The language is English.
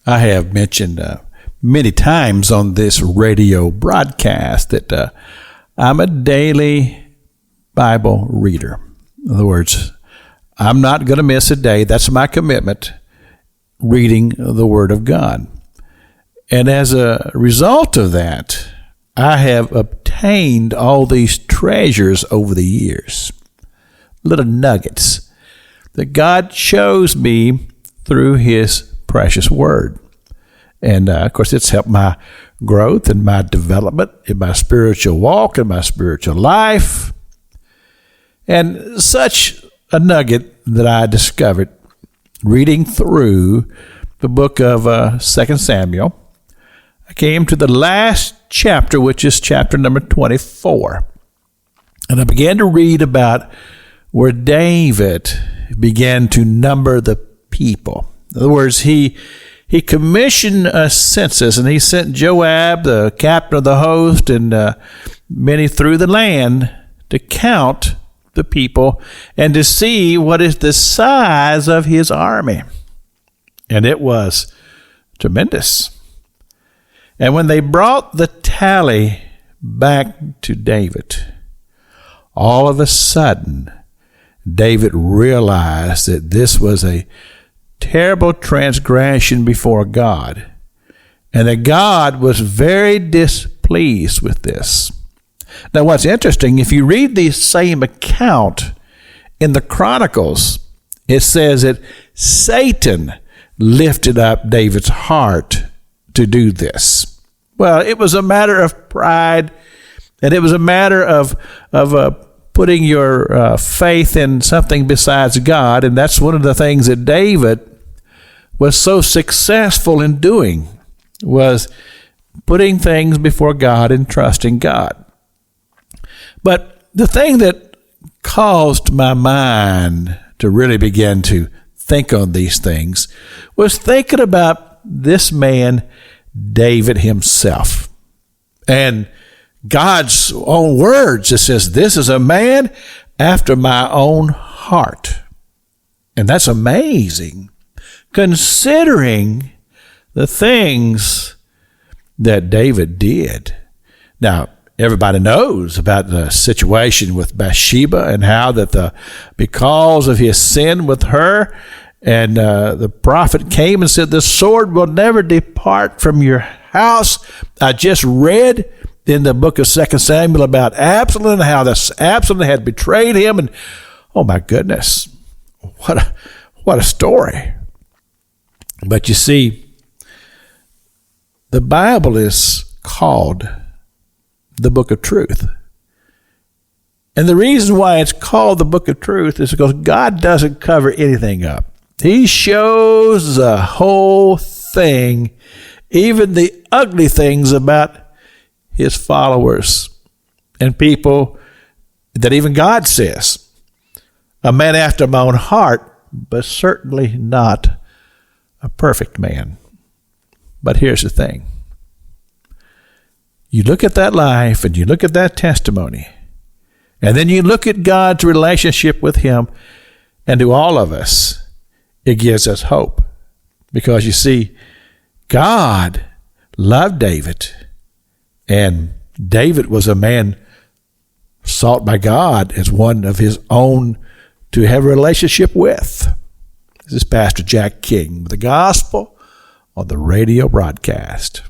I have mentioned many times on this radio broadcast that I'm a daily Bible reader. In other words, I'm not going to miss a day. That's my commitment, reading the Word of God. And as a result of that, I have obtained all these treasures over the years, little nuggets that God shows me through His precious Word. And of course, it's helped my growth and my development in my spiritual walk and my spiritual life. And such a nugget that I discovered reading through the book of 2 Samuel. I came to the last chapter, which is chapter number 24. And I began to read about where David began to number the people. In other words, he commissioned a census, and he sent Joab, the captain of the host, and many through the land to count the people and to see what is the size of his army. And it was tremendous. And when they brought the tally back to David, all of a sudden, David realized that this was a terrible transgression before God, and that God was very displeased with this. Now, what's interesting, if you read the same account in the Chronicles, it says that Satan lifted up David's heart to do this. Well, it was a matter of pride, and it was a matter of putting your faith in something besides God, and that's one of the things that David was so successful in doing, was putting things before God and trusting God. But the thing that caused my mind to really begin to think on these things was thinking about this man, David himself. And God's own words, it says, this is a man after my own heart. And that's amazing, considering the things that David did. Now, everybody knows about the situation with Bathsheba and how that because of his sin with her, and the prophet came and said, the sword will never depart from your house. I just read in the book of 2 Samuel about Absalom and how Absalom had betrayed him. And oh my goodness, what a story. But you see, the Bible is called the book of truth. And the reason why it's called the book of truth is because God doesn't cover anything up. He shows the whole thing, even the ugly things about his followers and people that even God says, a man after my own heart, but certainly not a perfect man. But here's the thing. You look at that life and you look at that testimony, and then you look at God's relationship with him, and to all of us, it gives us hope. Because you see, God loved David, and David was a man sought by God as one of his own to have a relationship with. This is Pastor Jack King with the Gospel on the radio broadcast.